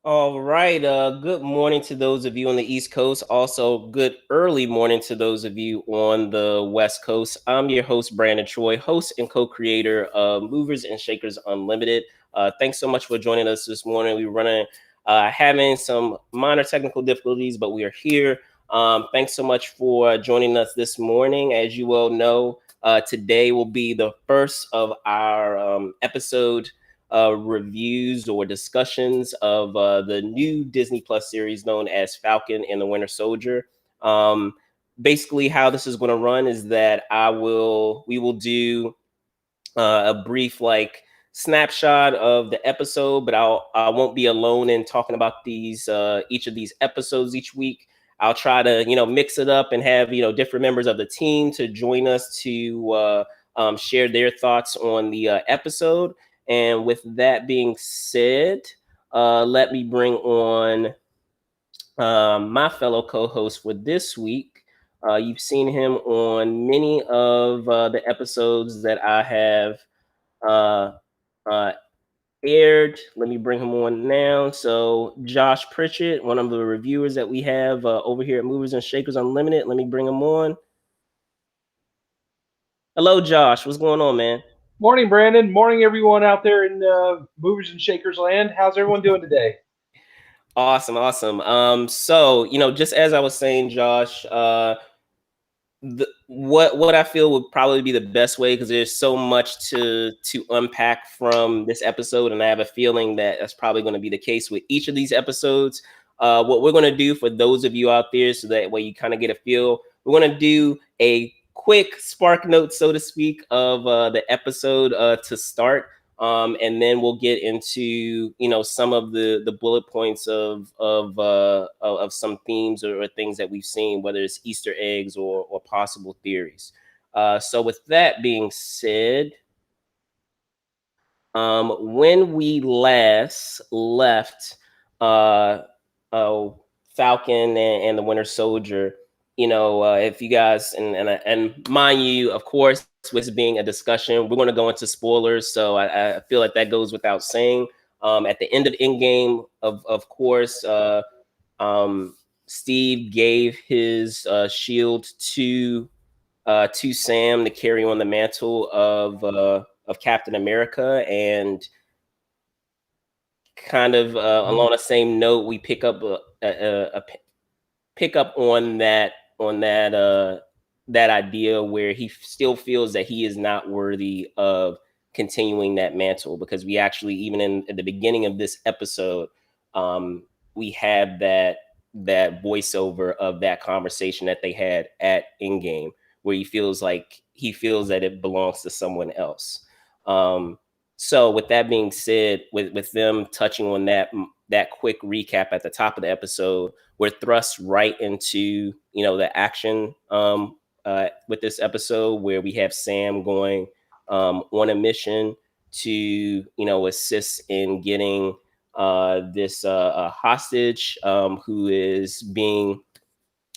All right. Good morning to those of you on the East Coast. Also, good early morning to those of you on the West Coast. I'm your host, Brandon Troy, host and co-creator of Movers and Shakers Unlimited. Thanks so much for joining us this morning. We're having some minor technical difficulties, but we are here. Thanks so much for joining us this morning. As you well know, today will be the first of our episode reviews or discussions of the new Disney Plus series known as Falcon and the Winter Soldier. Basically, how this is going to run is that we will do a brief snapshot of the episode, but I won't be alone in talking about these each of these episodes each week. I'll try to mix it up and have different members of the team to join us to share their thoughts on the episode. And with that being said, let me bring on my fellow co-host for this week. You've seen him on many of the episodes that I have uh, uh, aired. Let me bring him on now. So Josh Pritchett, one of the reviewers that we have over here at Movers and Shakers Unlimited. Let me bring him on. Hello, Josh. What's going on, man? Morning, Brandon. Morning, everyone out there in Movers and Shakers land. How's everyone doing today? Awesome. So just as I was saying, Josh, what I feel would probably be the best way, because there's so much to unpack from this episode, and I have a feeling that that's probably going to be the case with each of these episodes. What we're going to do for those of you out there, so that way you kind of get a feel, we're going to do a quick spark note, so to speak, of the episode to start. And then we'll get into some of the bullet points of some themes or things that we've seen, whether it's Easter eggs or possible theories. So with that being said, when we last left Falcon and the Winter Soldier, if you guys and mind you, of course, with being a discussion, we're going to go into spoilers, so I feel like that goes without saying. At the end of Endgame, of course, Steve gave his shield to Sam to carry on the mantle of Captain America, and kind of along the same note, we pick up pick up on that idea where he still feels that he is not worthy of continuing that mantle, because we actually, even at the beginning of this episode, we have that voiceover of that conversation that they had at Endgame, where he feels that it belongs to someone else. So with that being said, with them touching on that quick recap at the top of the episode, we're thrust right into the action with this episode, where we have Sam going on a mission to assist in getting this hostage who is being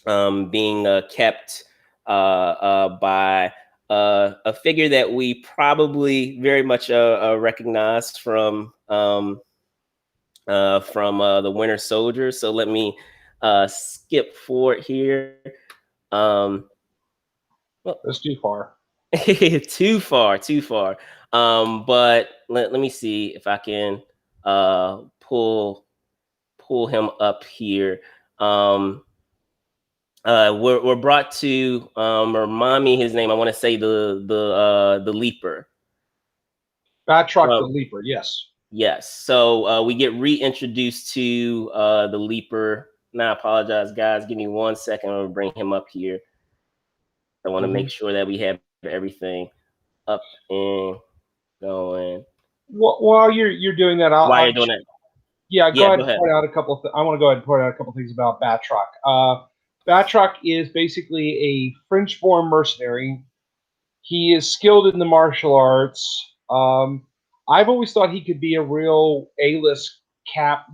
kept by a figure that we probably very much recognize from the Winter Soldier. So let me skip forward here. That's too far. Too far. But let me see if I can pull him up here. We're brought to remind me his name. I want to say the Leaper. Batroc the Leaper, yes. Yes. So we get reintroduced to the Leaper. Now, I apologize, guys. Give me 1 second. I'm gonna bring him up here. I want to make sure that we have everything up and going. While you're doing that, While you're doing it, go ahead and point out a couple. I want to go ahead and point out a couple things about Batroc. Batroc is basically a French-born mercenary. He is skilled in the martial arts. I've always thought he could be a real A-list Cap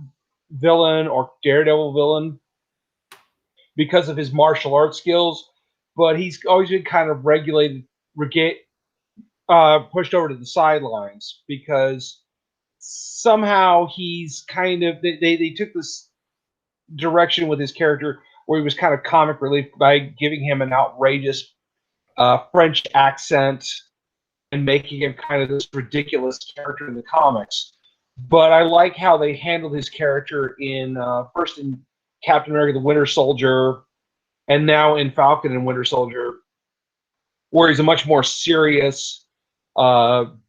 villain or Daredevil villain because of his martial arts skills, but he's always been kind of pushed over to the sidelines because somehow he's kind of they took this direction with his character where he was kind of comic relief by giving him an outrageous French accent and making him kind of this ridiculous character in the comics. But I like how they handled his character in first in Captain America: The Winter Soldier, and now in Falcon and Winter Soldier, where he's a much more serious,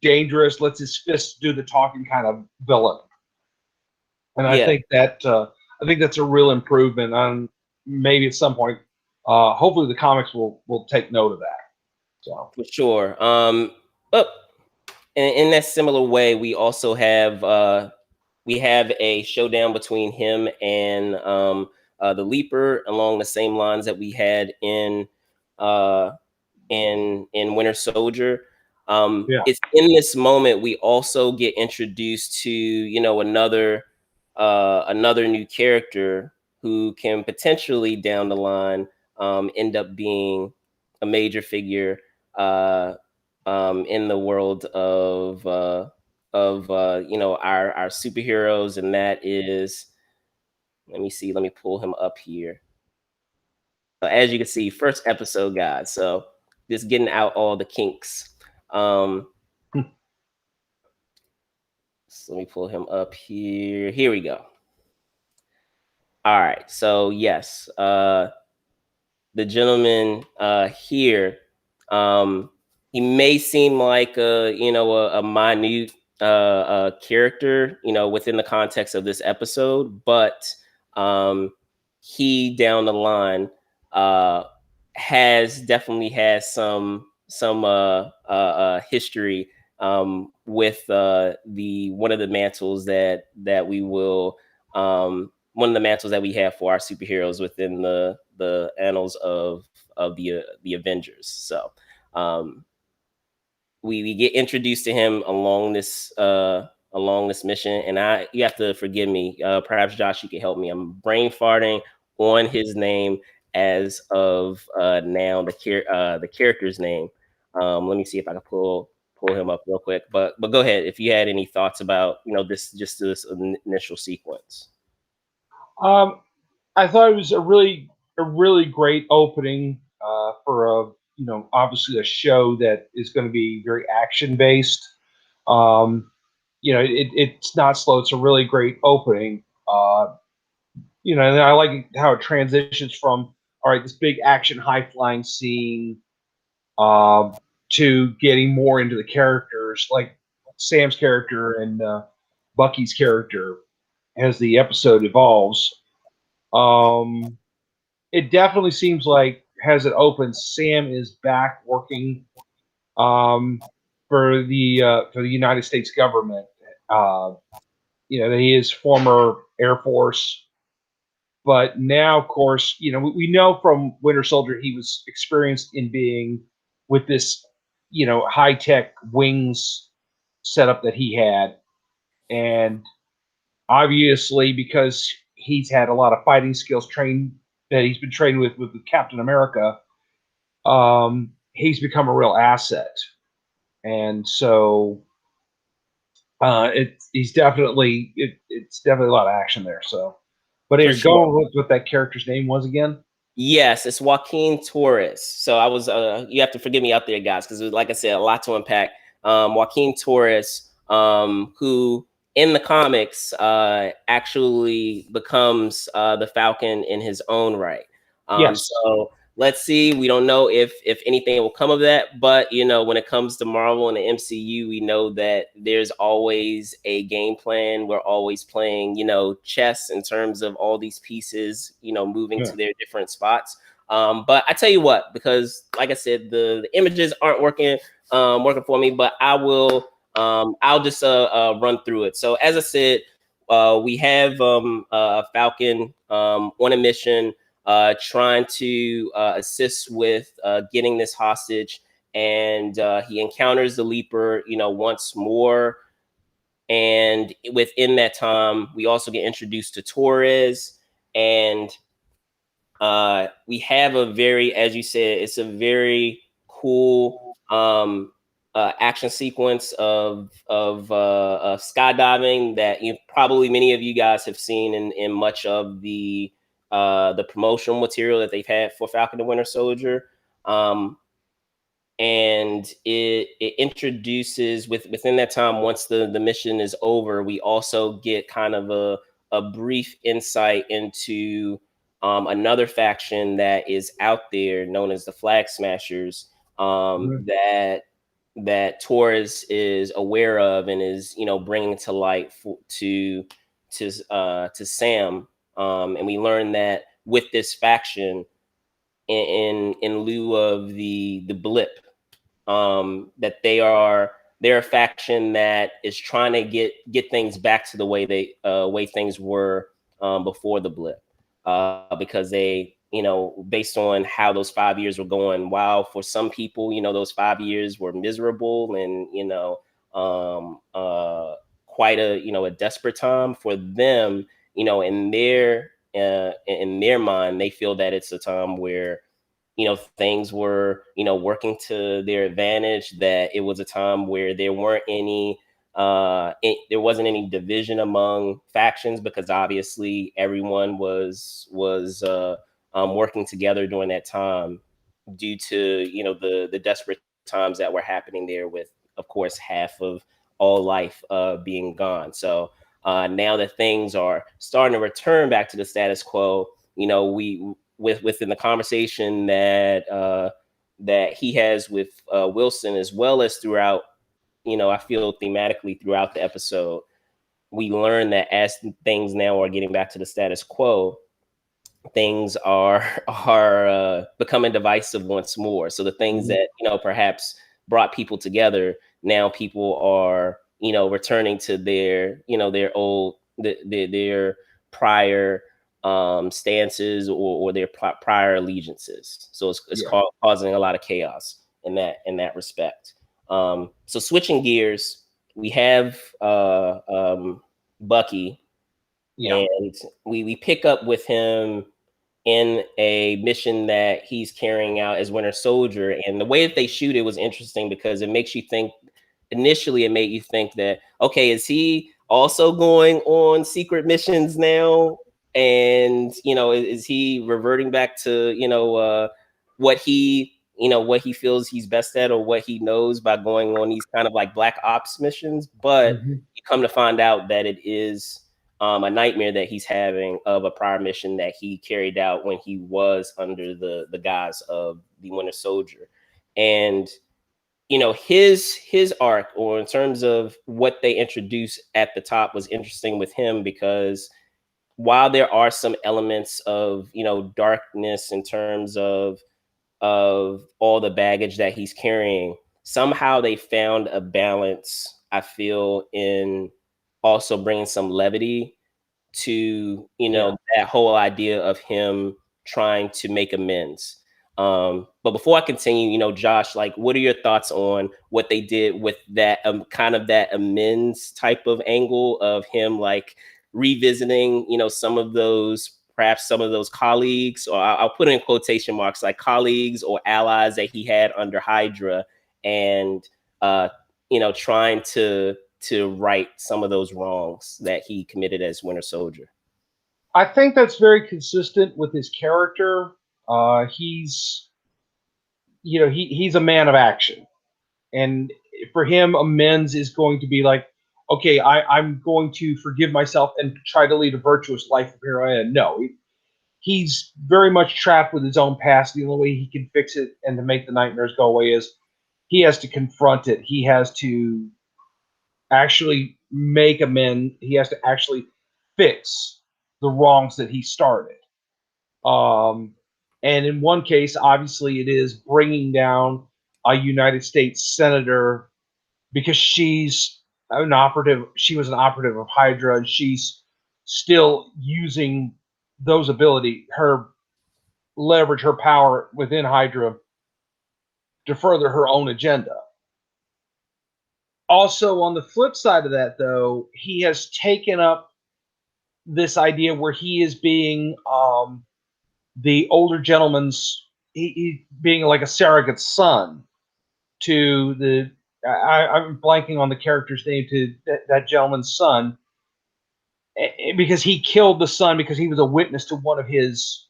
dangerous, lets his fists do the talking kind of villain. And I think that's a real improvement. On maybe at some point, hopefully the comics will take note of that. So for sure. But in that similar way, we also have a showdown between him and the Leaper along the same lines that we had in Winter Soldier. It's in this moment we also get introduced to another new character who can potentially down the line end up being a major figure in the world of our superheroes, and that is, let me pull him up here. As you can see, first episode, guys. So just getting out all the kinks. So let me pull him up here. Here we go. All right. So yes, the gentleman here, he may seem like a minute character, within the context of this episode, but he down the line definitely has some history with the one of the mantles that we will one of the mantles that we have for our superheroes within the annals of the Avengers. So we get introduced to him along this mission, and you have to forgive me. Perhaps Josh, you can help me. I'm brain farting on his name as of now, the character's name. Let me see if I can pull him up real quick. But go ahead if you had any thoughts about this initial sequence. I thought it was a really great opening for obviously a show that is going to be very action based. It's not slow. It's a really great opening. And I like how it transitions from this big action high flying scene to getting more into the characters, like Sam's character and Bucky's character as the episode evolves. It definitely seems like as it opens, Sam is back working for the United States government. He is former Air Force, but now, of course, we know from Winter Soldier he was experienced in being with this, high tech wings setup that he had, and obviously because he's had a lot of fighting skills that he's been trained with Captain America, he's become a real asset. And so it's definitely a lot of action there. So, but you're going with what that character's name was again? Yes, it's Joaquin Torres. So I was you have to forgive me out there, guys, because like I said, a lot to unpack. Joaquin Torres, who in the comics actually becomes the Falcon in his own right. Yes. So let's see. We don't know if anything will come of that, but when it comes to Marvel and the MCU, we know that there's always a game plan. We're always playing, chess in terms of all these pieces, moving to their different spots. But I tell you what, because like I said, the images aren't working for me, but I will. I'll just run through it. So as I said, we have Falcon on a mission, trying to assist with getting this hostage, and he encounters the Leaper, once more. And within that time, we also get introduced to Torres, and we have a very, as you said, it's a very cool action sequence of skydiving that probably many of you guys have seen in much of the promotional material that they've had for Falcon the Winter Soldier. And it introduces within that time, once the mission is over, we also get kind of a brief insight into another faction that is out there known as the Flag Smashers, that Torres is aware of and is bringing to light to Sam, and we learn that with this faction, in lieu of the blip, that they're a faction that is trying to get things back to the way things were before the blip, because they, based on how those 5 years were going, while for some people, those 5 years were miserable and quite a desperate time for them, in their mind, they feel that it's a time where things were working to their advantage, that it was a time where there weren't any there wasn't any division among factions, because obviously everyone was working together during that time, due to the desperate times that were happening there, with of course half of all life being gone. So now that things are starting to return back to the status quo, we within the conversation that he has with Wilson, as well as throughout, I feel thematically throughout the episode, we learn that as things now are getting back to the status quo, things are becoming divisive once more. So the things that perhaps brought people together, now people are returning to their their old their prior stances, or their prior allegiances. So it's causing a lot of chaos in that respect. So switching gears, we have Bucky, and we pick up with him in a mission that he's carrying out as Winter Soldier. And the way that they shoot it was interesting, because it makes you think, initially it made you think that, okay, is he also going on secret missions now? And, is he reverting back to, what he feels he's best at, or what he knows, by going on these kind of like black ops missions? But you come to find out that it is a nightmare that he's having of a prior mission that he carried out when he was under the guise of the Winter Soldier. And his arc, or in terms of what they introduced at the top, was interesting with him, because while there are some elements of darkness in terms of all the baggage that he's carrying, somehow they found a balance, I feel, in also bringing some levity to that whole idea of him trying to make amends. But before I continue, Josh, like, what are your thoughts on what they did with that kind of that amends type of angle of him, like revisiting perhaps some of those colleagues, or I'll put in quotation marks, like colleagues or allies that he had under Hydra, and trying to right some of those wrongs that he committed as Winter Soldier? I think that's very consistent with his character. He's he's a man of action, and for him, amends is going to be like, okay, I'm going to forgive myself and try to lead a virtuous life from here on in. No, he's very much trapped with his own past. The only way he can fix it and to make the nightmares go away is he has to confront it. He has to actually make amends. He has to actually fix the wrongs that he started. And in one case, obviously, it is bringing down a United States senator, because she's an operative. She was an operative of Hydra, and she's still using those ability, her leverage, her power within Hydra to further her own agenda. Also, on the flip side of that, though, he has taken up this idea where he is being the older gentleman's, he being like a surrogate son to the I'm blanking on the character's name to that gentleman's son, because he killed the son because he was a witness to one of his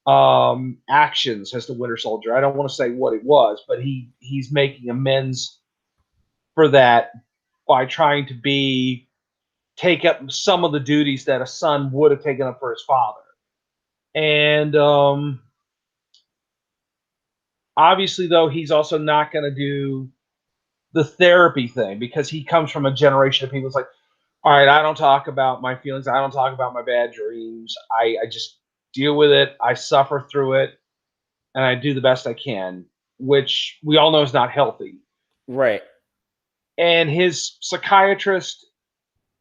actions as the Winter Soldier. I don't want to say what it was, but he's making amends for that by trying to take up some of the duties that a son would have taken up for his father. And obviously, though, he's also not going to do the therapy thing because he comes from a generation of people. It's like, all right, I don't talk about my feelings. I don't talk about my bad dreams. I just deal with it. I suffer through it, and I do the best I can, which we all know is not healthy. Right. And his psychiatrist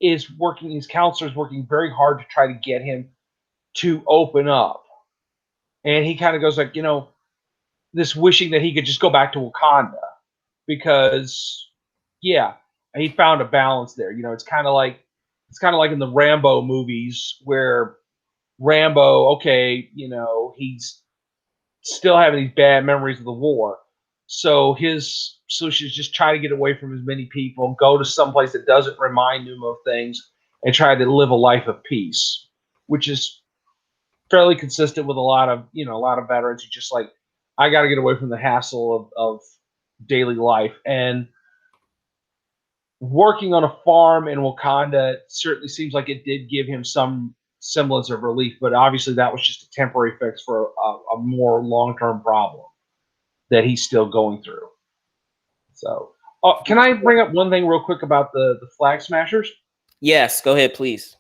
is working, his counselor is working very hard to try to get him to open up. And he kind of goes like, this wishing that he could just go back to Wakanda because, yeah, he found a balance there. It's kind of like in the Rambo movies where Rambo, okay, he's still having these bad memories of the war. So his solution is just try to get away from as many people, go to someplace that doesn't remind him of things, and try to live a life of peace, which is fairly consistent with a lot of veterans who just like, I got to get away from the hassle of daily life. And working on a farm in Wakanda certainly seems like it did give him some semblance of relief, but obviously that was just a temporary fix for a more long-term problem that he's still going through. So, can I bring up one thing real quick about the Flag Smashers? Yes, go ahead, please.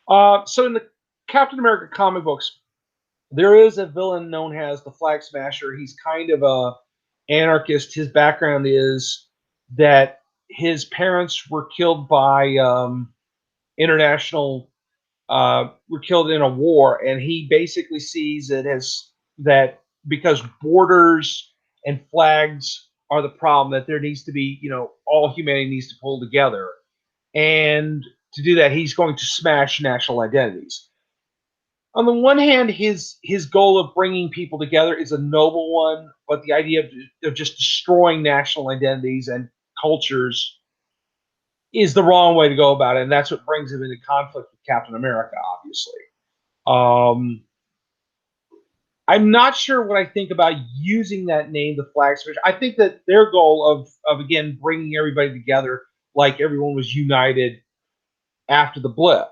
So in the Captain America comic books, there is a villain known as the Flag Smasher. He's kind of a anarchist. His background is that his parents were killed by were killed in a war, and he basically sees it as that because borders and flags are the problem, that there needs to be, all humanity needs to pull together. And to do that, he's going to smash national identities. On the one hand, his goal of bringing people together is a noble one, but the idea of just destroying national identities and cultures is the wrong way to go about it, and that's what brings him into conflict with Captain America, obviously. I'm not sure what I think about using that name, the Flag Smashers. I think that their goal of again bringing everybody together, like everyone was united after the blip,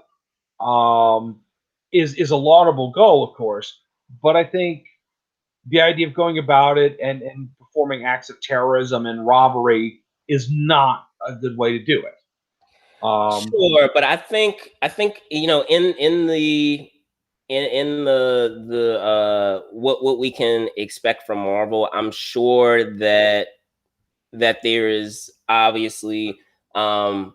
is a laudable goal, of course. But I think the idea of going about it and performing acts of terrorism and robbery is not a good way to do it. Sure, but I think in the what we can expect from Marvel, I'm sure that there is obviously far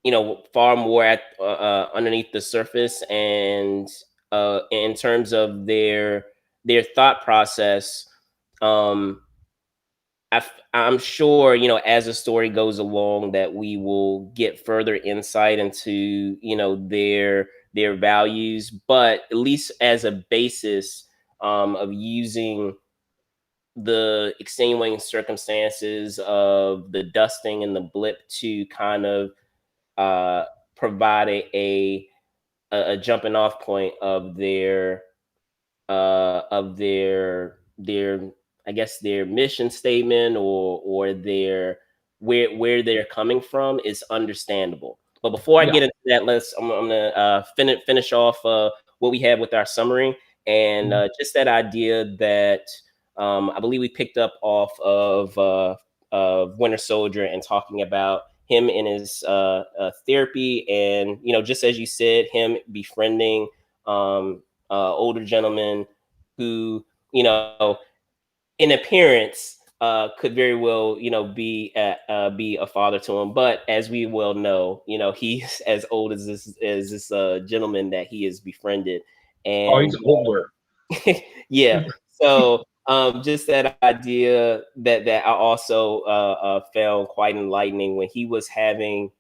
more at underneath the surface, and in terms of their thought process. um I'm sure, as the story goes along, that we will get further insight into, their values, but at least as a basis of using the extenuating circumstances of the dusting and the blip to kind of uh, provide a jumping off point of their I guess their mission statement, or their where they're coming from is understandable. But before I Yeah. get into that, I'm gonna finish off what we have with our summary, and just that idea that I believe we picked up off of Winter Soldier, and talking about him in his therapy, and just as you said, him befriending older gentlemen who, in appearance, could very well, be a father to him. But as we well know, he's as old as this gentleman that he has befriended, Oh, and he's older. yeah. So just that idea that I also found quite enlightening when he was having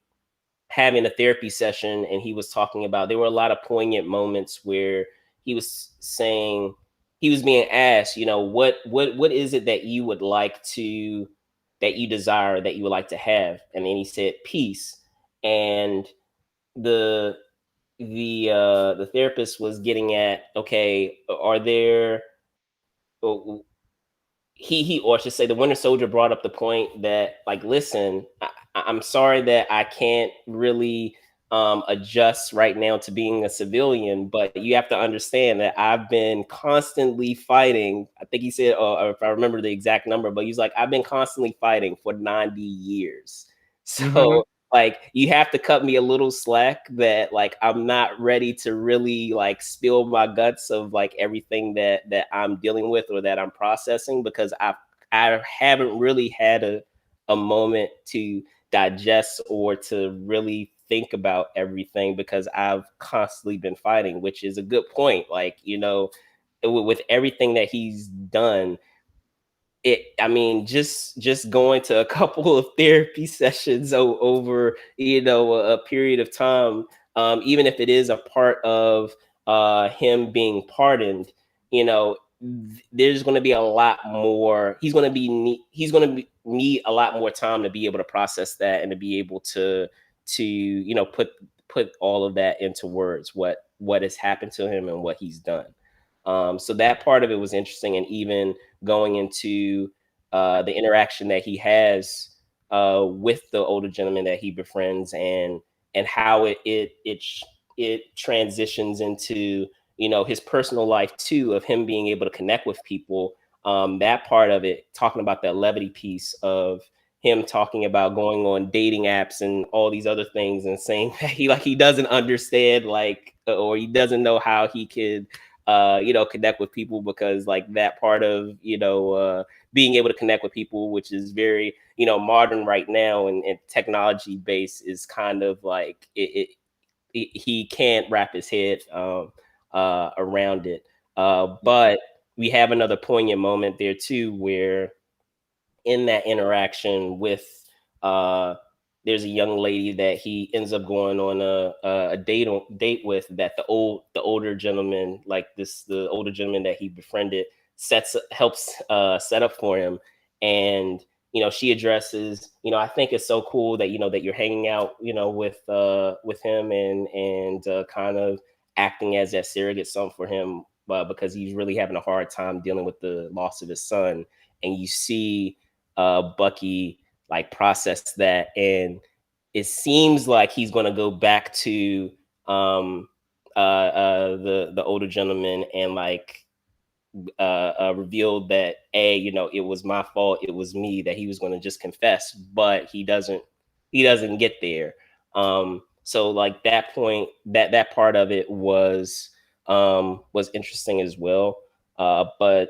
a therapy session, and he was talking about, there were a lot of poignant moments where he was saying, he was being asked, what is it that you would like to that you desire, that you would like to have? And then he said, peace. And the the therapist was getting at, okay, are there, he or I should say the Winter Soldier brought up the point that, like, listen, I'm sorry that I can't really adjust right now to being a civilian, but you have to understand that I've been constantly fighting. I think he said, or if I remember the exact number, but he's like, I've been constantly fighting for 90 years. So like, you have to cut me a little slack, that like I'm not ready to really like spill my guts of like everything that I'm dealing with or that I'm processing, because I haven't really had a moment to digest or to really think about everything, because I've constantly been fighting, which is a good point. Like, with everything that he's done, I mean, just going to a couple of therapy sessions over, a period of time, even if it is a part of him being pardoned, there's going to be a lot more. He's going to need a lot more time to be able to process that, and to be able to put all of that into words, what has happened to him and what he's done. So that part of it was interesting, and even going into the interaction that he has with the older gentleman that he befriends, and how it transitions into his personal life too, of him being able to connect with people. That part of it, talking about that levity piece of him talking about going on dating apps and all these other things, and saying that he doesn't understand, like, or he doesn't know how he could connect with people, because like that part of being able to connect with people, which is very modern right now, and technology based, is kind of like he can't wrap his head around it. But we have another poignant moment there too, where in that interaction with uh there's a young lady that he ends up going on a date with, that the older gentleman, like the older gentleman that he befriended, helps set up for him. And she addresses, I think it's so cool that that you're hanging out with him, and kind of acting as that surrogate son for him, because he's really having a hard time dealing with the loss of his son. And you see Bucky like process that, and it seems like he's going to go back to the older gentleman, and like revealed that it was my fault, it was me, that he was going to just confess, but he doesn't get there. So like that point, that part of it was interesting as well. But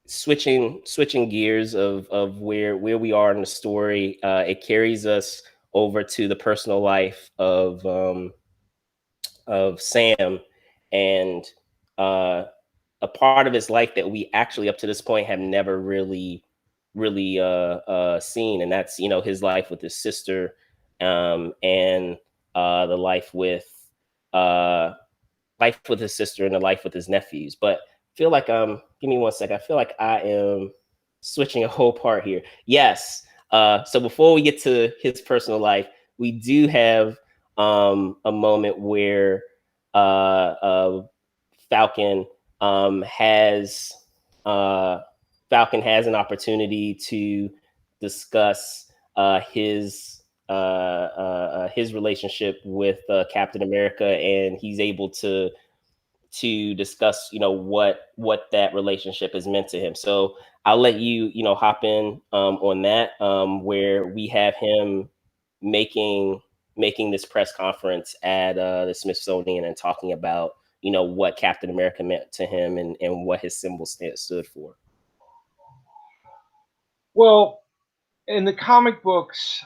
switching gears of where we are in the story, it carries us over to the personal life of Sam, and uh, a part of his life that we actually up to this point have never really seen, and that's his life with his sister, and the uh, life with his sister, and the life with his nephews. But I feel like give me one second. I feel like I am switching a whole part here. Yes. So before we get to his personal life, we do have a moment where uh, Falcon has Falcon has an opportunity to discuss his relationship with Captain America, and he's able to discuss what that relationship has meant to him. So I'll let you hop in on that, where we have him making making this press conference at the Smithsonian, and talking about what Captain America meant to him, and what his symbol stood for. Well, in the comic books,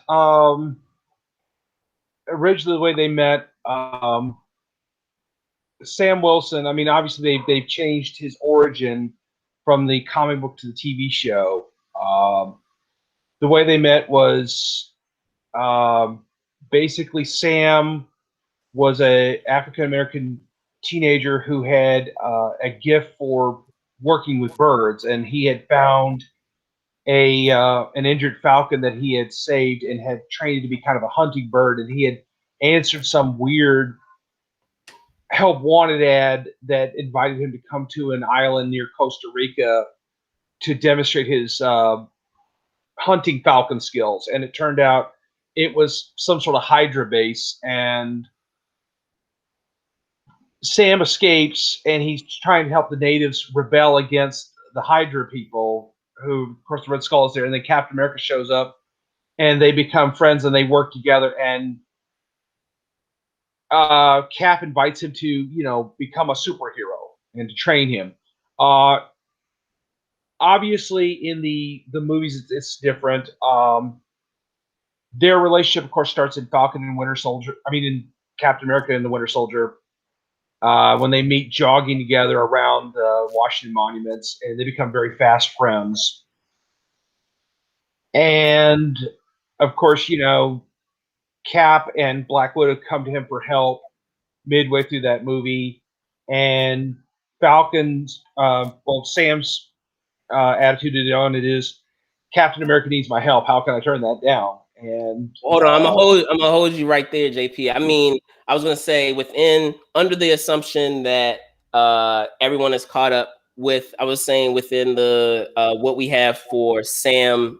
originally the way they met, Sam Wilson. I mean, obviously they've changed his origin from the comic book to the TV show. The way they met was basically Sam was a African American teenager who had a gift for working with birds, and he had found an injured falcon that he had saved and had trained to be kind of a hunting bird, and he had answered some weird help wanted ad that invited him to come to an island near Costa Rica to demonstrate his hunting falcon skills. And it turned out it was some sort of Hydra base, and Sam escapes, and he's trying to help the natives rebel against the Hydra people, who, of course, the Red Skull is there. And then Captain America shows up, and they become friends, and they work together. And Cap invites him to, become a superhero and to train him. Obviously, in the movies, it's different. Their relationship, of course, starts in Falcon and Winter Soldier. I mean, in Captain America and the Winter Soldier, when they meet jogging together around Washington monuments, and they become very fast friends. And of course, Cap and Black Widow come to him for help midway through that movie, and Falcon's, Sam's attitude on it is, Captain America needs my help. How can I turn that down? And hold on, I'm gonna hold you right there, JP. I mean, I was gonna say under the assumption that everyone is caught up with, I was saying within the what we have for Sam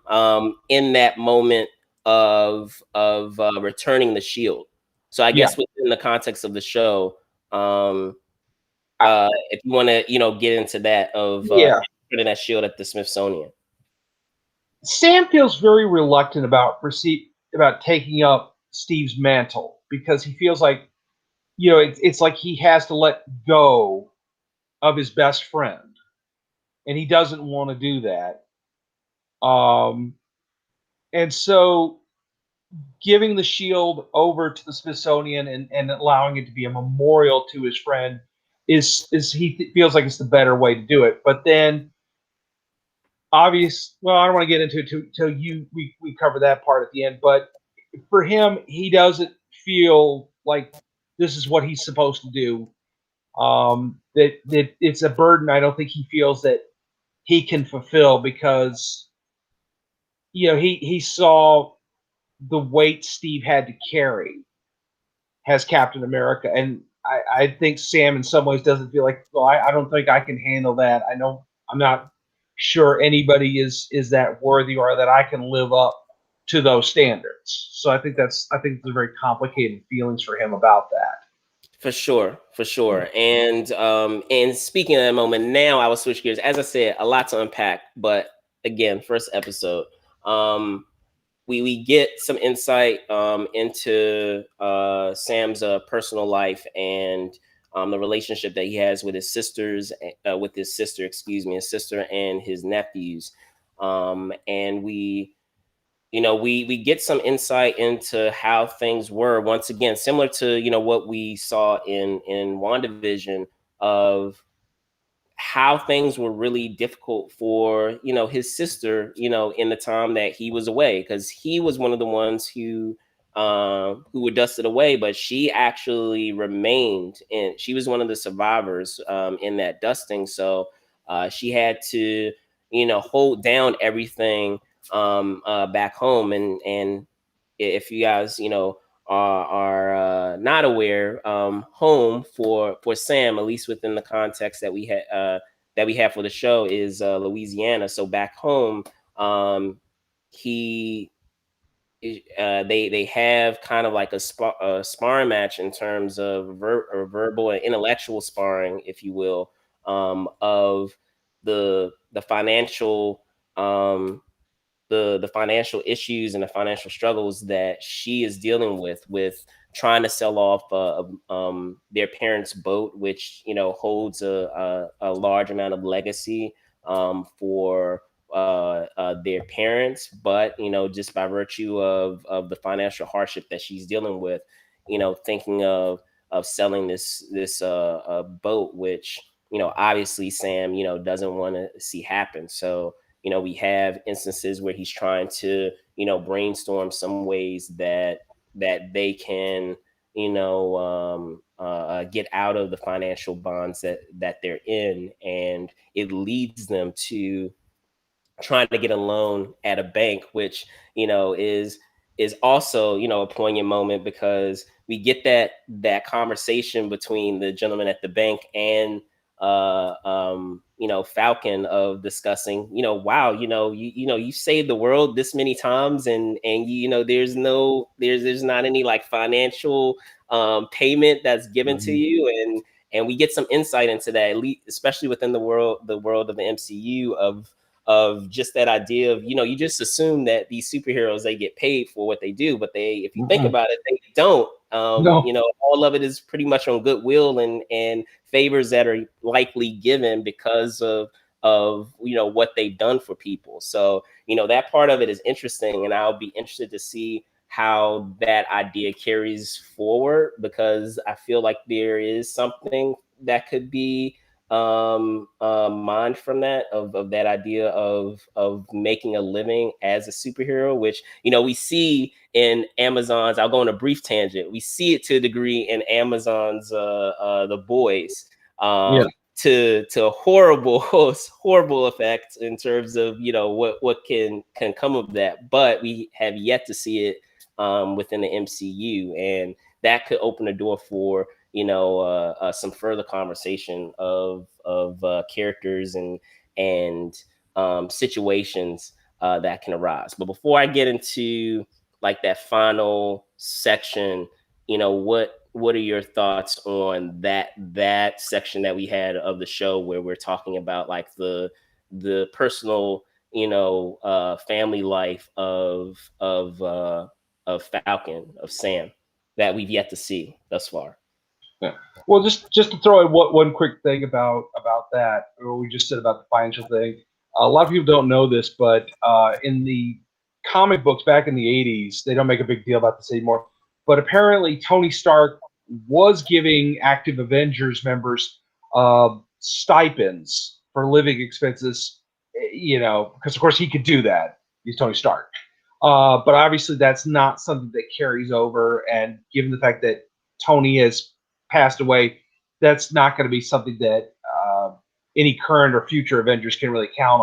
in that moment of returning the shield. So I guess within the context of the show, if you want to get into that of putting that shield at the Smithsonian. Sam feels very reluctant about taking up Steve's mantle, because he feels like, it's like he has to let go of his best friend, and he doesn't want to do that. And so giving the shield over to the Smithsonian and allowing it to be a memorial to his friend is he feels like it's the better way to do it. But then, I don't want to get into it till we cover that part at the end. But for him, he doesn't feel like this is what he's supposed to do. That it's a burden I don't think he feels that he can fulfill, because he saw the weight Steve had to carry as Captain America, and I think Sam in some ways doesn't feel like, well, I don't think I can handle that. I'm not sure anybody is that worthy, or that I can live up to those standards. So I think there's very complicated feelings for him about that. For sure. And speaking of that moment, now I will switch gears. As I said, a lot to unpack, but again, first episode, we get some insight into Sam's personal life and the relationship that he has with his sisters, his sister and his nephews, and we get some insight into how things were, once again, similar to what we saw in WandaVision, of how things were really difficult for his sister in the time that he was away, because he was one of the ones who were dusted away, but she actually remained, and she was one of the survivors in that dusting. So she had to hold down everything back home. And if you guys are not aware, home for Sam, at least within the context that we have for the show, is Louisiana. So back home, they have kind of like a sparring match in terms of verbal and intellectual sparring, if you will, of the financial the financial issues and the financial struggles that she is dealing with trying to sell off their parents' boat, which holds a large amount of legacy for their parents, but just by virtue of the financial hardship that she's dealing with, thinking of selling this boat, which obviously Sam doesn't want to see happen. So we have instances where he's trying to brainstorm some ways that they can get out of the financial bonds that they're in, and it leads them to trying to get a loan at a bank, which, you know, is also, you know, a poignant moment, because we get that conversation between the gentleman at the bank and you know, Falcon, of discussing, you know, wow, you know, you saved the world this many times, and you know, there's not any like financial payment that's given to you, and we get some insight into that, at least, especially within the world of the MCU, of just that idea of, you know, you just assume that these superheroes, they get paid for what they do, but they, if you think about it, they don't. No. You know, all of it is pretty much on goodwill and favors that are likely given because of you know, what they've done for people. So, you know, that part of it is interesting, and I'll be interested to see how that idea carries forward, because I feel like there is something that could be mined from that, of that idea of making a living as a superhero, which, you know, we see in Amazon's, I'll go on a brief tangent, we see it to a degree in Amazon's The Boys, Yeah. to horrible horrible effect in terms of, you know, what can come of that, but we have yet to see it within the MCU, and that could open the door for, you know, some further conversation of characters and situations that can arise. But before I get into like that final section, you know, what are your thoughts on that section that we had of the show, where we're talking about like the personal, you know, family life of Falcon, of Sam, that we've yet to see thus far? Yeah. Well, just to throw in one quick thing about that, or we just said about the financial thing. A lot of people don't know this, but in the comic books back in the '80s, they don't make a big deal about this anymore. But apparently, Tony Stark was giving active Avengers members stipends for living expenses. You know, because of course he could do that. He's Tony Stark. But obviously, that's not something that carries over. And given the fact that Tony has passed away, that's not going to be something that any current or future Avengers can really count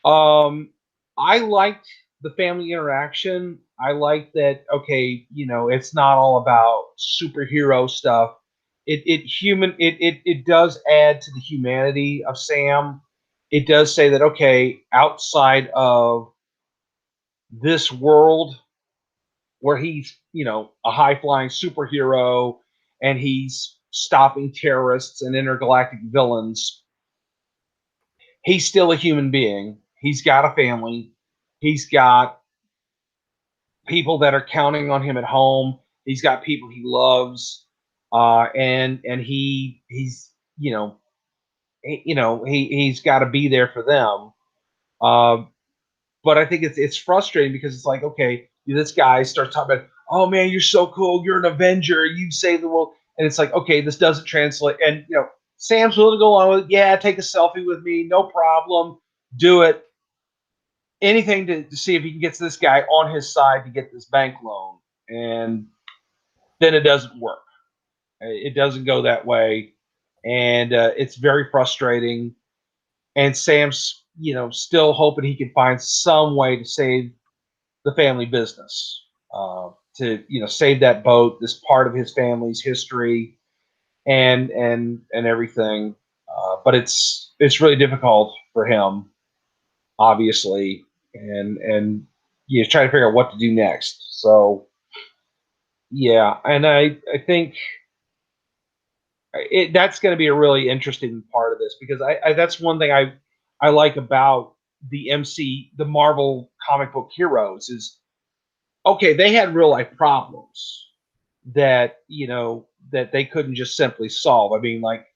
on. I liked the family interaction. I like that. Okay, you know, it's not all about superhero stuff. It does add to the humanity of Sam. It does say that, okay, outside of this world where he's, you know, a high flying superhero and he's stopping terrorists and intergalactic villains, he's still a human being. He's got a family. He's got people that are counting on him at home. He's got people he loves, and he's, you know, he's got to be there for them. But I think it's frustrating because it's like, okay, this guy starts talking about, oh man, you're so cool, you're an Avenger, you save the world, and it's like, okay, this doesn't translate. And you know, Sam's willing to go along with it. Yeah, take a selfie with me, no problem, do it. Anything to see if he can get this guy on his side to get this bank loan, and then it doesn't work. It doesn't go that way, and it's very frustrating. And Sam's, you know, still hoping he can find some way to save the family business, to, you know, save that boat, this part of his family's history, and everything. But it's really difficult for him, obviously, and you know, trying to figure out what to do next. So yeah, and I think that's going to be a really interesting part of this, because I that's one thing I like about the Marvel comic book heroes is, okay, they had real life problems that, you know, that they couldn't just simply solve. I mean, like,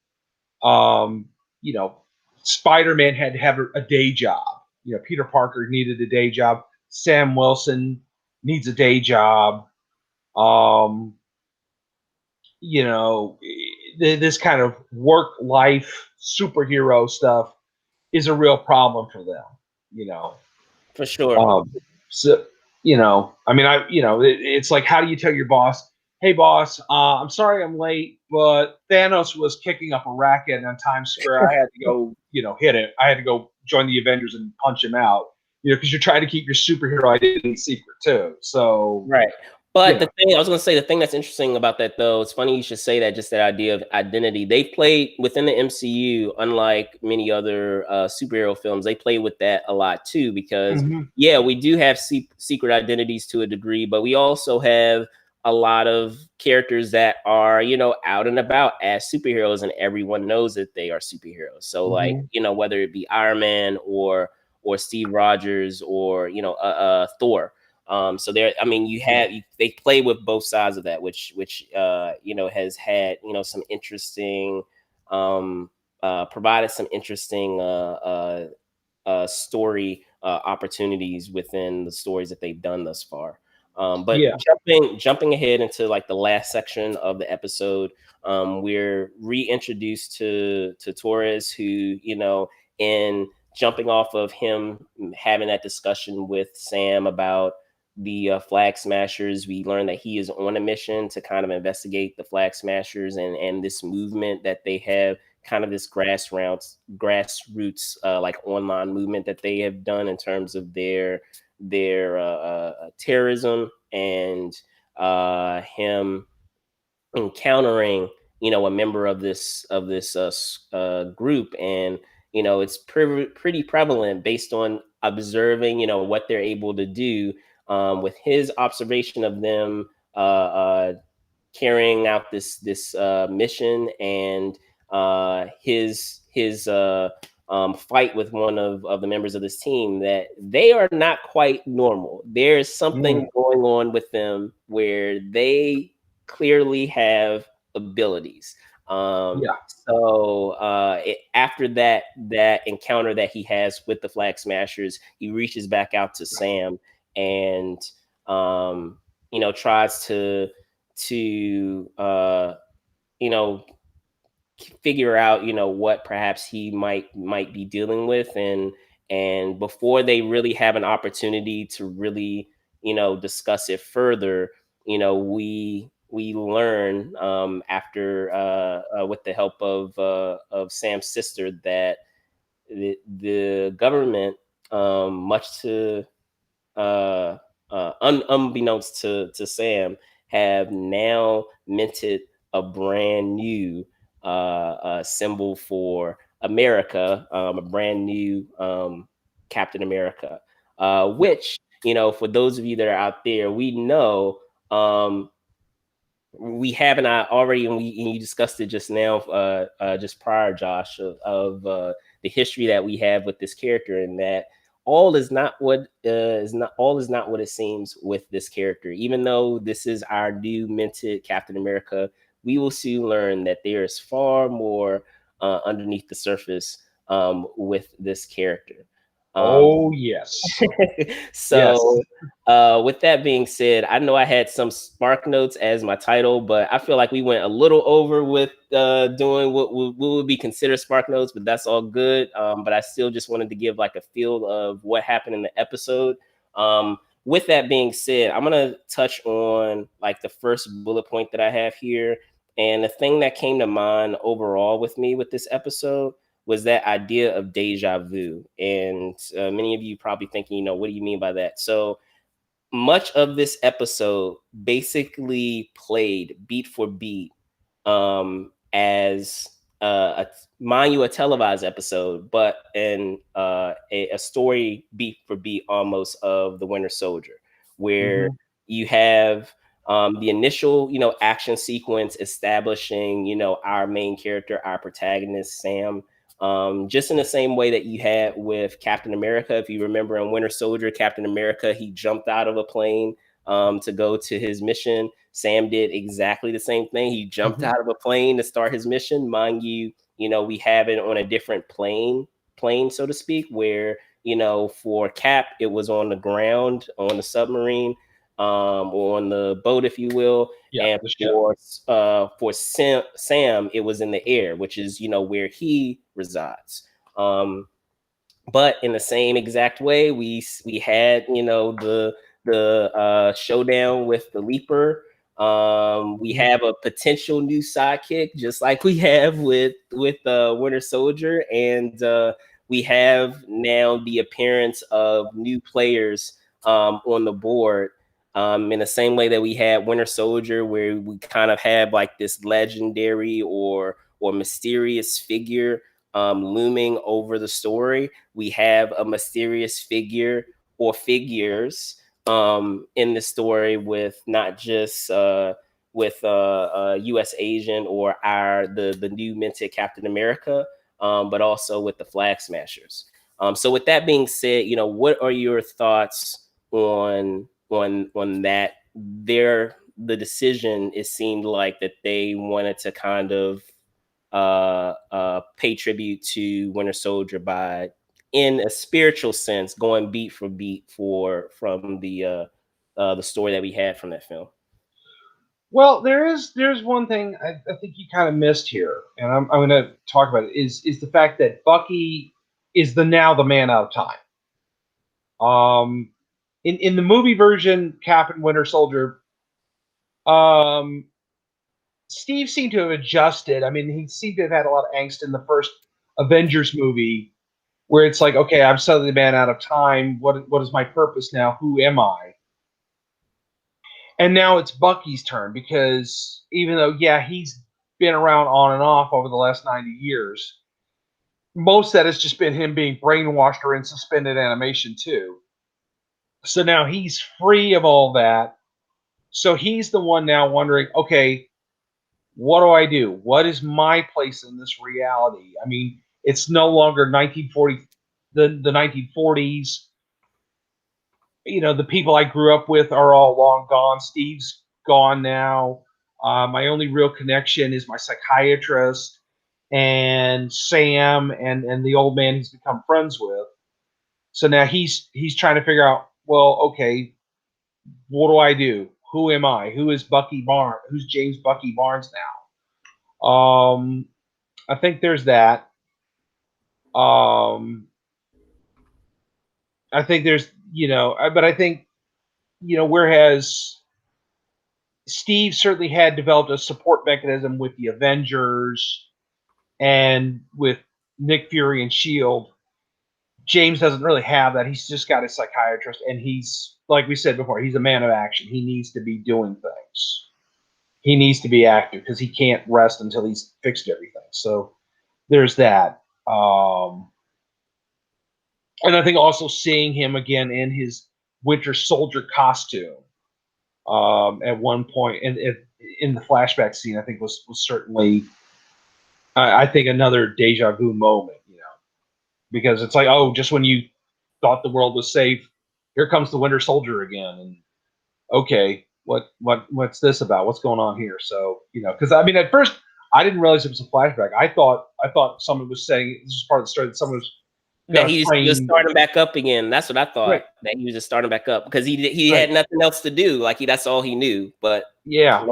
you know, Spider-Man had to have a day job. You know, Peter Parker needed a day job. Sam Wilson needs a day job. Um, you know, this kind of work-life superhero stuff is a real problem for them. You know, For sure. so, you know, I mean, it's like, how do you tell your boss, hey, boss, I'm sorry I'm late, but Thanos was kicking up a racket on Times Square. I had to go, you know, hit it. I had to go join the Avengers and punch him out. Because you're trying to keep your superhero identity secret too. So right. But the thing I was going to say, the thing that's interesting about that, though, it's funny you should say that. Just that idea of identity. They played within the MCU, unlike many other superhero films. They play with that a lot too, because yeah, we do have secret identities to a degree, but we also have a lot of characters that are, out and about as superheroes, and everyone knows that they are superheroes. So like, whether it be Iron Man or Steve Rogers or Thor. So there, I mean, they play with both sides of that, which has had some interesting, provided some interesting story opportunities within the stories that they've done thus far. But jumping ahead into like the last section of the episode, we're reintroduced to Torres, who in jumping off of him having that discussion with Sam about the Flag Smashers, we learn that he is on a mission to kind of investigate the Flag Smashers and this movement that they have, kind of this grassroots like online movement that they have done in terms of their terrorism, and him encountering a member of this group. And it's pretty prevalent based on observing what they're able to do, with his observation of them carrying out this mission, and his fight with one of the members of this team, that they are not quite normal. There's something going on with them where they clearly have abilities. So after that encounter that he has with the Flag Smashers, he reaches back out to Sam and tries to figure out what perhaps he might be dealing with. And before they really have an opportunity to really discuss it further, we learn after with the help of Sam's sister, that the government, much to unbeknownst to Sam, have now minted a brand new symbol for America, a brand new Captain America, which, for those of you that are out there, we know, we haven't already, and you discussed it just now, just prior, Josh, of the history that we have with this character, and that all is not what it seems with this character. Even though this is our new minted Captain America, we will soon learn that there is far more underneath the surface with this character. Yes. So with that being said, I know I had some Sparknotes as my title, but I feel like we went a little over with doing what would be considered Sparknotes, but that's all good. But I still just wanted to give like a feel of what happened in the episode. With that being said, I'm gonna touch on like the first bullet point that I have here. And the thing that came to mind overall with me with this episode was that idea of deja vu. And many of you probably thinking, what do you mean by that? So much of this episode basically played beat for beat, as mind you, a televised episode, but in a story beat for beat almost of the Winter Soldier, where you have the initial, action sequence establishing, our main character, our protagonist, Sam, just in the same way that you had with Captain America. If you remember in Winter Soldier, Captain America, he jumped out of a plane to go to his mission. Sam did exactly the same thing. He jumped out of a plane to start his mission. Mind you, we have it on a different plane, so to speak, where, for Cap, it was on the ground, on the submarine, or on the boat, if you will. And for Sam, it was in the air, which is, where he resides. But in the same exact way, we had, the showdown with the Leaper. We have a potential new sidekick, just like we have with Winter Soldier, and we have now the appearance of new players on the board. In the same way that we had Winter Soldier, where we kind of had like this legendary or mysterious figure looming over the story, we have a mysterious figure or figures in the story with not just with U.S. agent or the new minted Captain America, but also with the Flag Smashers. So with that being said, what are your thoughts on that? The decision, it seemed like that they wanted to kind of pay tribute to Winter Soldier by, in a spiritual sense, going beat for beat from the story that we had from that film. Well, there's one thing I think you kind of missed here, and I'm going to talk about it, is the fact that Bucky is now the man out of time. In the movie version, Cap and Winter Soldier, Steve seemed to have adjusted. I mean, he seemed to have had a lot of angst in the first Avengers movie, where it's like, okay, I'm suddenly the man out of time. What is my purpose now? Who am I? And now it's Bucky's turn, because even though, yeah, he's been around on and off over the last 90 years, most of that has just been him being brainwashed or in suspended animation too. So now he's free of all that. So he's the one now wondering, okay, what do I do? What is my place in this reality? I mean, it's no longer 1940, the 1940s. The people I grew up with are all long gone. Steve's gone now. My only real connection is my psychiatrist and Sam and the old man he's become friends with. So now he's trying to figure out, well, okay, what do I do? Who am I? Who is Bucky Barnes? Who's James Bucky Barnes now? I think there's that. I think there's, but I think, whereas Steve certainly had developed a support mechanism with the Avengers and with Nick Fury and S.H.I.E.L.D., James doesn't really have that. He's just got a psychiatrist, and he's, like we said before, he's a man of action. He needs to be doing things. He needs to be active because he can't rest until he's fixed everything. So there's that. And I think also seeing him again in his Winter Soldier costume at one point, and in the flashback scene, I think was certainly, I think, another deja vu moment. Because it's like, oh, just when you thought the world was safe, here comes the Winter Soldier again, and okay, what's this about? What's going on here? So, because I mean, at first I didn't realize it was a flashback. I thought someone was saying this was part of the story, that someone was that he's just starting back up again. That's what I thought. Right. That he was just starting back up because he had nothing else to do. Like that's all he knew. But yeah.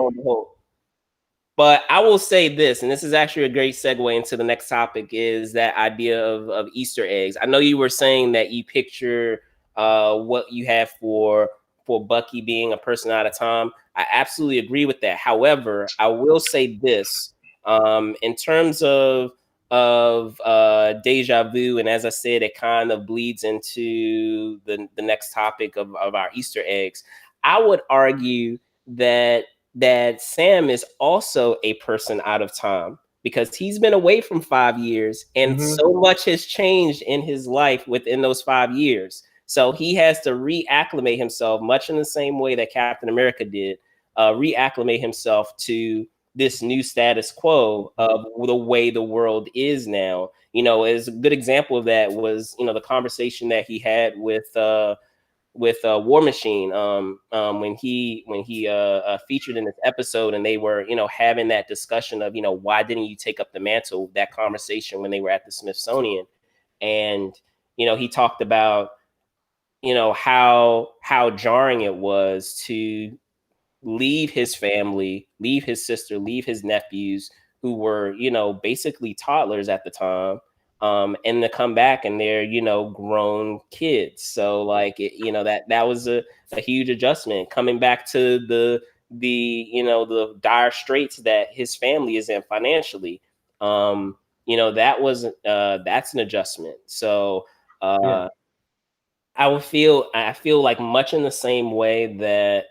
But I will say this, and this is actually a great segue into the next topic, is that idea of Easter eggs. I know you were saying that you picture what you have for Bucky being a person out of time. I absolutely agree with that. However, I will say this, in terms of Deja Vu, and as I said, it kind of bleeds into the next topic of our Easter eggs. I would argue that Sam is also a person out of time, because he's been away from 5 years, and so much has changed in his life within those 5 years. So he has to reacclimate himself, much in the same way that Captain America did, reacclimate himself to this new status quo of the way the world is now. As a good example of that was, the conversation that he had with War Machine when he featured in this episode, and they were having that discussion of why didn't you take up the mantle, that conversation when they were at the Smithsonian. And he talked about how jarring it was to leave his family, leave his sister, leave his nephews, who were basically toddlers at the time, and to come back and they're grown kids. So like that was a huge adjustment, coming back to the dire straits that his family is in financially. you know, that's an adjustment. So I feel like much in the same way that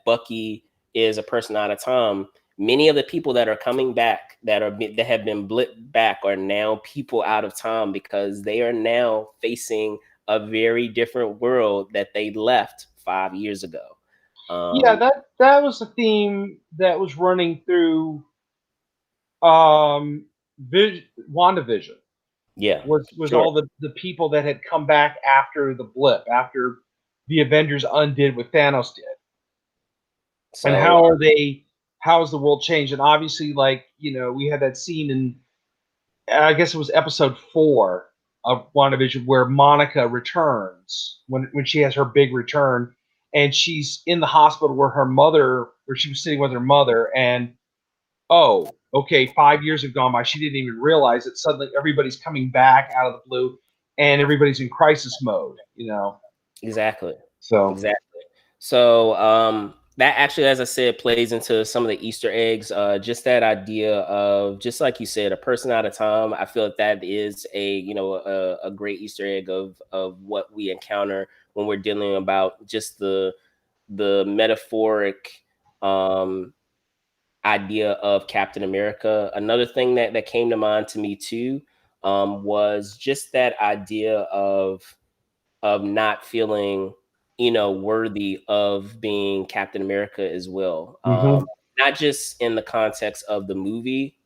Bucky is a person out of time. Many of the people that are coming back that have been blipped back are now people out of time, because they are now facing a very different world that they left 5 years ago. Yeah, that was a theme that was running through WandaVision. Yeah, Was sure. all the people that had come back after the blip, after the Avengers undid what Thanos did. And So how has the world changed? And obviously, like, you know, we had that scene in, I guess it was episode 4 of WandaVision, where Monica returns, when she has her big return, and she's in the hospital where she was sitting with her mother, and oh, okay, 5 years have gone by. She didn't even realize it. Suddenly everybody's coming back out of the blue, and everybody's in crisis mode, you know. exactly. So Exactly. So that actually, as I said, plays into some of the Easter eggs. Just that idea of, just like you said, a person out of time. I feel like that is a great Easter egg of what we encounter when we're dealing about just the metaphoric idea of Captain America. Another thing that came to mind to me too was just that idea of not feeling, worthy of being Captain America as well. mhm. Not just in the context of the movie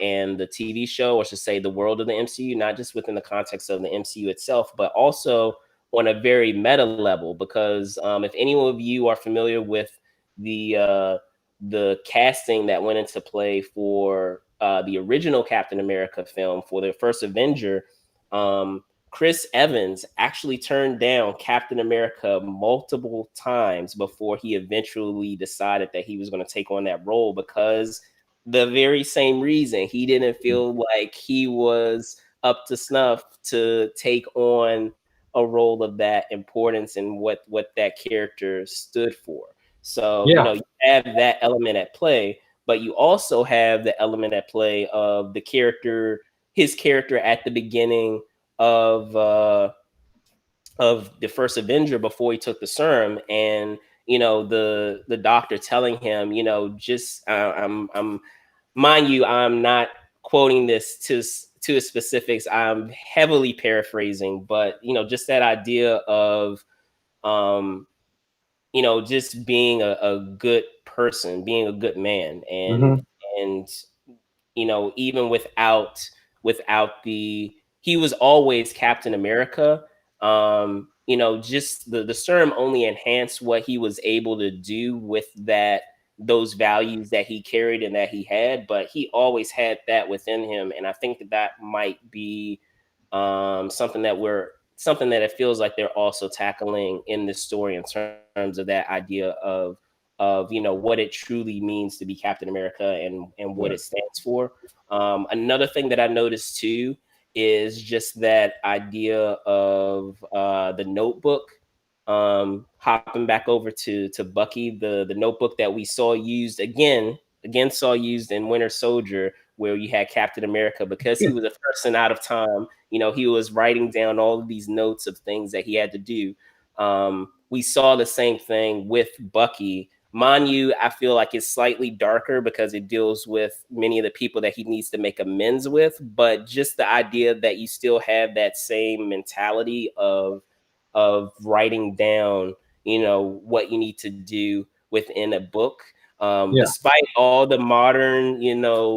and the TV show, or should say the world of the MCU, not just within the context of the MCU itself, but also on a very meta level. Because if any of you are familiar with the casting that went into play for the original Captain America film for the first Avenger, Chris Evans actually turned down Captain America multiple times before he eventually decided that he was going to take on that role, because the very same reason, he didn't feel like he was up to snuff to take on a role of that importance and what that character stood for. So, Yeah. you have that element at play, but you also have the element at play of his character at the beginning of the first Avenger before he took the serum, and the doctor telling him, just I'm mind you, I'm not quoting this to specifics. I'm heavily paraphrasing, but just that idea of um, just being a good person, being a good man, Mhm. and even without he was always Captain America. Just the serum only enhanced what he was able to do with those values that he carried and that he had, but he always had that within him. And I think that might be something that it feels like they're also tackling in this story, in terms of that idea of what it truly means to be Captain America, and what Yeah. it stands for. Another thing that I noticed too is just that idea of the Notebook. Hopping back over to Bucky, the Notebook that we saw used saw used in Winter Soldier, where you had Captain America, because he was a person out of time. He was writing down all of these notes of things that he had to do. We saw the same thing with Bucky. Mind you, I feel like it's slightly darker because it deals with many of the people that he needs to make amends with, but just the idea that you still have that same mentality of writing down, what you need to do within a book. Yeah. Despite all the modern,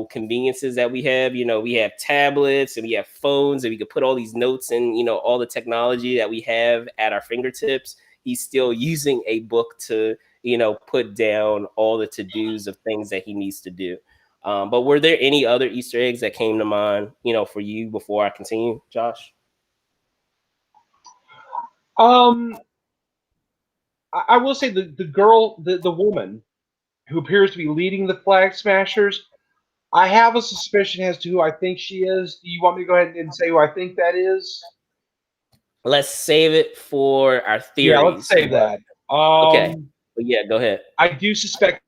conveniences that we have, we have tablets and we have phones and we can put all these notes and, all the technology that we have at our fingertips. He's still using a book to, put down all the to-dos of things that he needs to do. But were there any other Easter eggs that came to mind, for you before I continue, Josh? Um, I will say the woman who appears to be leading the Flag Smashers. I have a suspicion as to who I think she is. Do you want me to go ahead and say who I think that is? Let's save it for our Yeah, let's theories. save that. Okay. But yeah, go ahead. I do suspect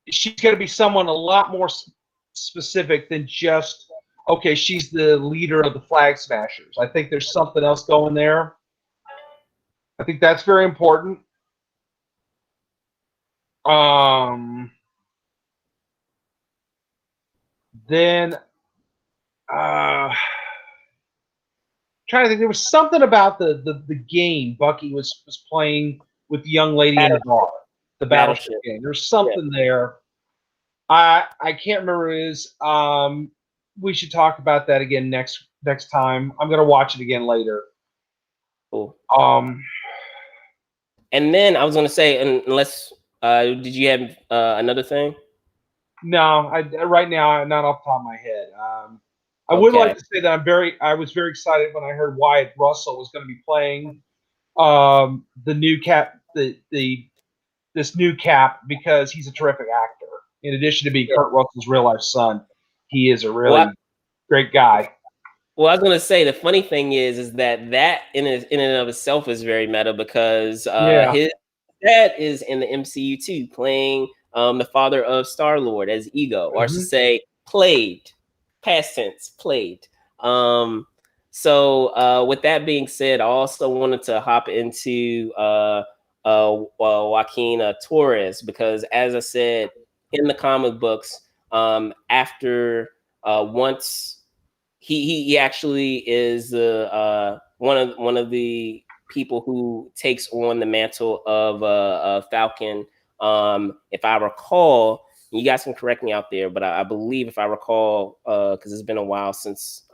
she's going to be someone a lot more specific than just okay, she's the leader of the Flag Smashers. I think there's something else going there. I think that's very important. Then trying to think, there was something about the game Bucky was playing with the young lady in the bar, the Battleship game. There's something there. I can't remember what it is. We should talk about that again next time. I'm gonna watch it again later. Cool. And then I was gonna say, unless did you have another thing? No, right now, not off the top of my head. I would like to say that I was very excited when I heard Wyatt Russell was going to be playing the new this new Cap, because he's a terrific actor. In addition to being Kurt Russell's real life son, he is a really great guy. Well, I was gonna say the funny thing is that in and of itself is very meta, because his dad is in the MCU too, playing the father of Star-Lord as Ego, or I should say played, past tense, played. So with that being said, I also wanted to hop into Joaquin Torres, because as I said, in the comic books, after once he actually is one of the people who takes on the mantle of Falcon. If I recall, you guys can correct me out there, but I believe, if I recall, because it's been a while since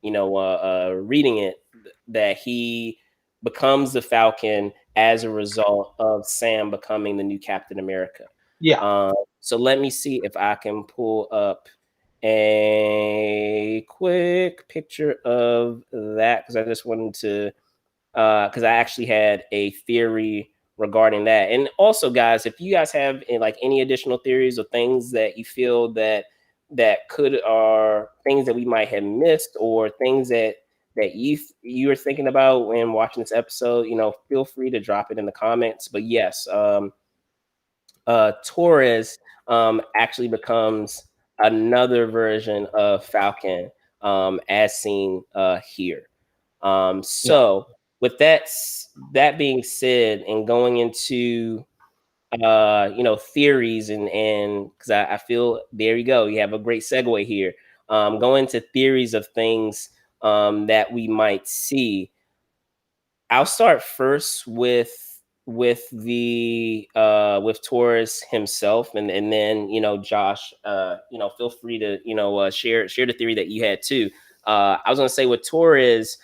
reading it, that he becomes the Falcon as a result of Sam becoming the new Captain America. Yeah. So let me see if I can pull up a quick picture of that, because I just wanted to, because I actually had a theory regarding that. And also, guys, if you guys have any additional theories or things that you feel that could are things that we might have missed, or things that you are thinking about when watching this episode, feel free to drop it in the comments. But yes, Torres actually becomes another version of Falcon, as seen here. So with that being said, and going into theories, and because I feel, there you go, you have a great segue here. Going into theories of things that we might see. I'll start first with the with Torres himself, and then Josh, feel free to share the theory that you had too. I was gonna say, with Torres,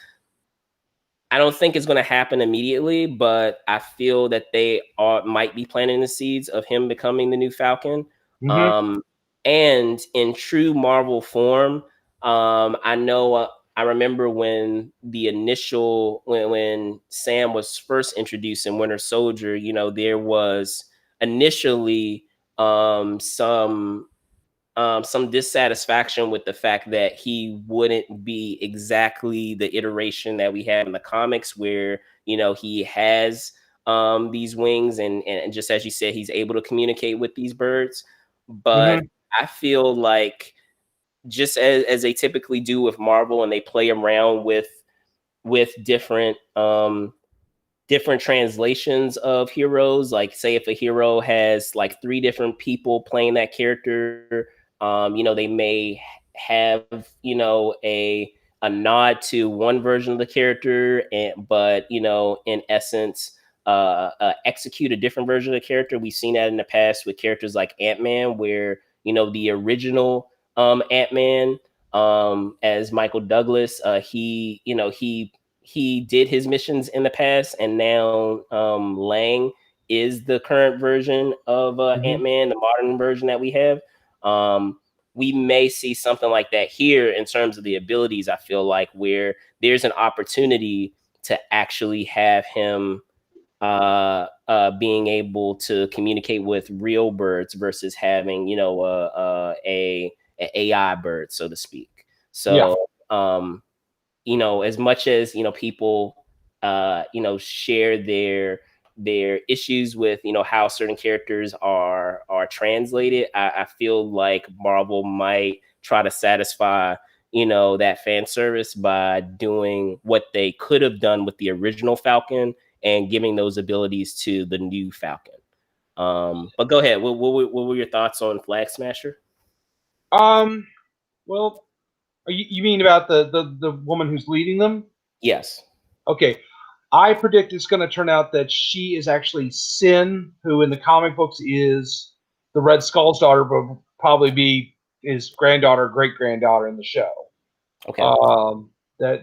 I don't think it's going to happen immediately, but I feel that they might be planting the seeds of him becoming the new Falcon. And in true Marvel form, I know, I remember when the initial, when Sam was first introduced in Winter Soldier, there was initially some dissatisfaction with the fact that he wouldn't be exactly the iteration that we have in the comics, where he has these wings, and just as you said, he's able to communicate with these birds. But I feel like, just as they typically do with Marvel, and they play around with different different translations of heroes, like say if a hero has like 3 different people playing that character, they may have a nod to one version of the character, but in essence execute a different version of the character. We've seen that in the past with characters like Ant-Man, where the original Ant-Man, as Michael Douglas, he did his missions in the past, and now Lang is the current version of Ant-Man, the modern version that we have. We may see something like that here in terms of the abilities. I feel like, where there's an opportunity to actually have him being able to communicate with real birds versus having a AI bird, so to speak. So as much as people share their issues with how certain characters are translated, I feel like Marvel might try to satisfy that fan service by doing what they could have done with the original Falcon and giving those abilities to the new Falcon. But go ahead. What were your thoughts on Flag Smasher? Well, you mean about the woman who's leading them? Yes. Okay. I predict it's going to turn out that she is actually Sin, who in the comic books is the Red Skull's daughter, but will probably be his granddaughter, great granddaughter in the show. Okay.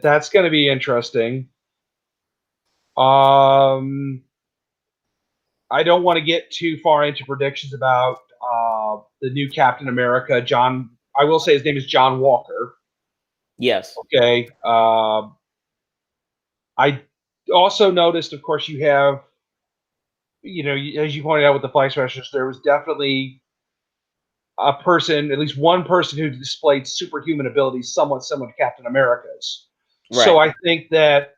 That's going to be interesting. I don't want to get too far into predictions about the new Captain America, John. I will say his name is John Walker. Yes. Okay. I also noticed, of course, you have, as you pointed out with the Flag Smashers, there was definitely a person, at least one person, who displayed superhuman abilities somewhat similar to Captain America's. Right. So I think that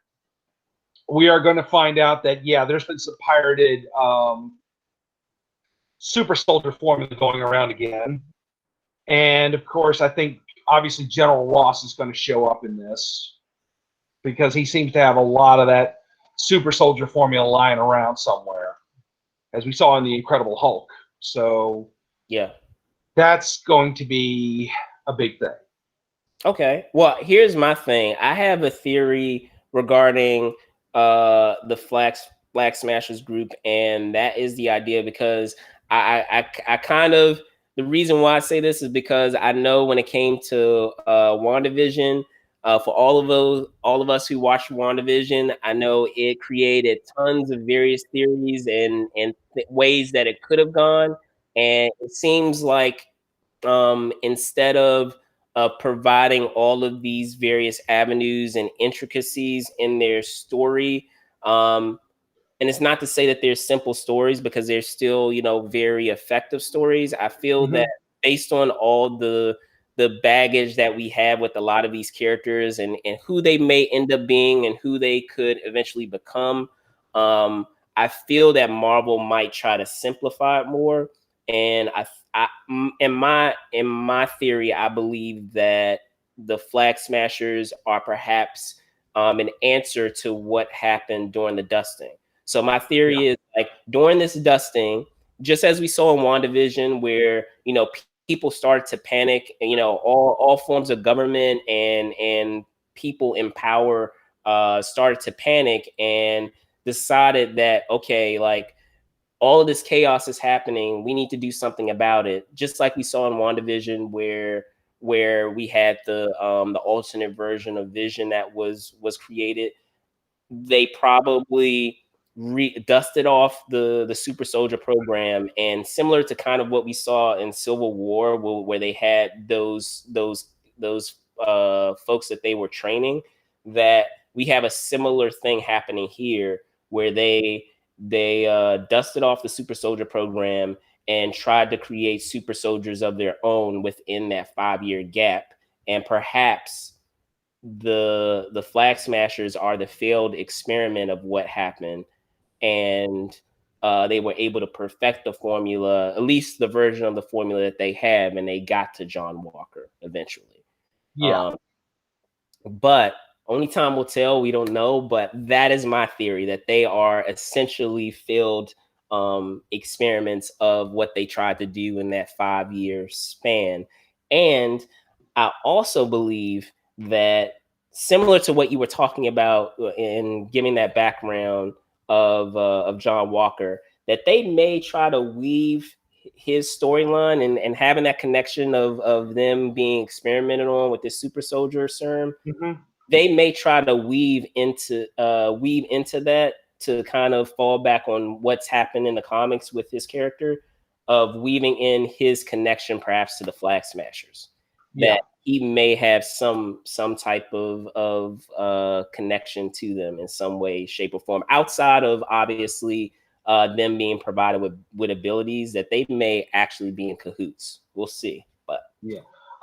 we are going to find out that, yeah, there's been some pirated super soldier formula going around again. And, of course, I think, obviously, General Ross is going to show up in this because he seems to have a lot of that super soldier formula lying around somewhere, as we saw in the Incredible Hulk. So, yeah, that's going to be a big thing. Okay. Well, here's my thing. I have a theory regarding the Flag Smashers group, and that is the idea because I kind of, the reason why I say this is because I know when it came to WandaVision, for all of us who watched WandaVision, I know it created tons of various theories and ways that it could have gone, and it seems like instead of providing all of these various avenues and intricacies in their story, and it's not to say that there's simple stories because they're still, very effective stories. I feel that based on all the baggage that we have with a lot of these characters and who they may end up being and who they could eventually become, I feel that Marvel might try to simplify it more. And in my theory, I believe that the Flag Smashers are perhaps an answer to what happened during the dusting. So my theory is like during this dusting, just as we saw in WandaVision, where people started to panic, and all forms of government and people in power started to panic and decided that okay, like all of this chaos is happening. We need to do something about it. Just like we saw in WandaVision, where we had the alternate version of Vision that was created. They probably dusted off the super soldier program, and similar to kind of what we saw in Civil War, where they had those folks that they were training, that we have a similar thing happening here where they dusted off the super soldier program and tried to create super soldiers of their own within that 5-year gap. And perhaps the Flag Smashers are the failed experiment of what happened, and they were able to perfect the formula, at least the version of the formula that they have, and they got to John Walker eventually. But only time will tell. We don't know, but that is my theory, that they are essentially failed experiments of what they tried to do in that 5-year span. And I also believe that, similar to what you were talking about in giving that background of John Walker, that they may try to weave his storyline and having that connection of them being experimented on with this super soldier serum. They may try to weave into that to kind of fall back on what's happened in the comics with his character, of weaving in his connection perhaps to the Flag Smashers. That he may have some type of connection to them in some way, shape, or form, outside of obviously them being provided with abilities, that they may actually be in cahoots. We'll see. But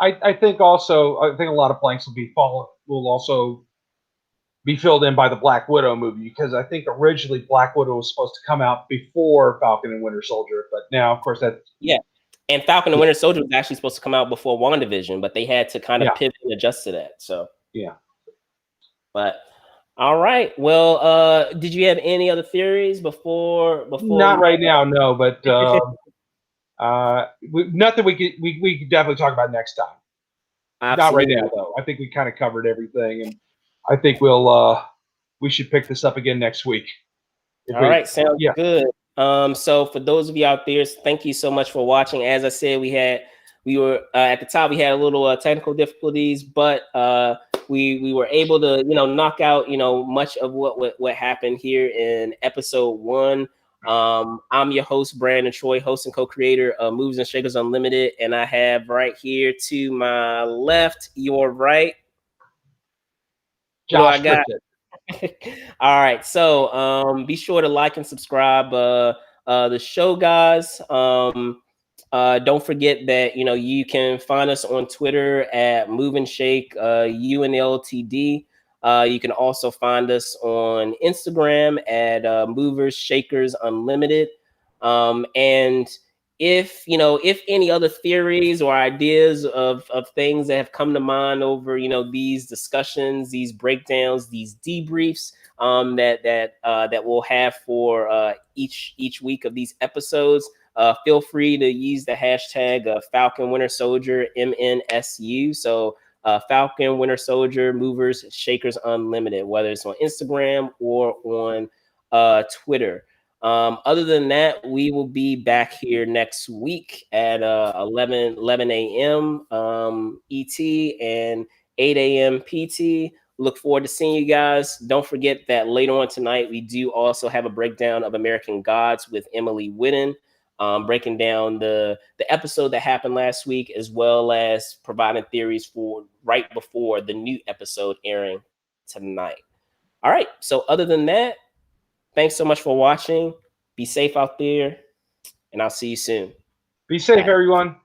I think also, a lot of blanks will also be filled in by the Black Widow movie, because I think originally Black Widow was supposed to come out before Falcon and Winter Soldier, but now, of course, that And Falcon the Winter Soldier was actually supposed to come out before WandaVision, but they had to kind of pivot and adjust to that. So yeah. But all right. Well, did you have any other theories before? Not right now, no. But nothing we could definitely talk about next time. Absolutely. Not right now, though. I think we kind of covered everything, and I think we should pick this up again next week. All right, sounds good. So for those of you out there, thank you so much for watching. As I said, we were at the top. We had a little technical difficulties, but we were able to knock out much of what happened here in episode 1. I'm your host, Brandon Troy, host and co-creator of Movers and Shakers Unlimited, and I have right here to my left, your right, Josh Pritchett. All right, so be sure to like and subscribe the show, guys. Don't forget that you can find us on Twitter at Move and Shake UNLTD. You can also find us on Instagram at Movers Shakers Unlimited. And if any other theories or ideas of things that have come to mind over these discussions, these breakdowns, these debriefs that we'll have for each week of these episodes, feel free to use the hashtag Falcon Winter Soldier M&SU. So Falcon Winter Soldier Movers Shakers Unlimited, whether it's on Instagram or on Twitter. Other than that, we will be back here next week at 11 a.m. ET and 8 a.m. PT. Look forward to seeing you guys. Don't forget that later on tonight, we do also have a breakdown of American Gods with Emily Whitten, breaking down the episode that happened last week, as well as providing theories for right before the new episode airing tonight. All right. So other than that, thanks so much for watching. Be safe out there, and I'll see you soon. Be safe, everyone.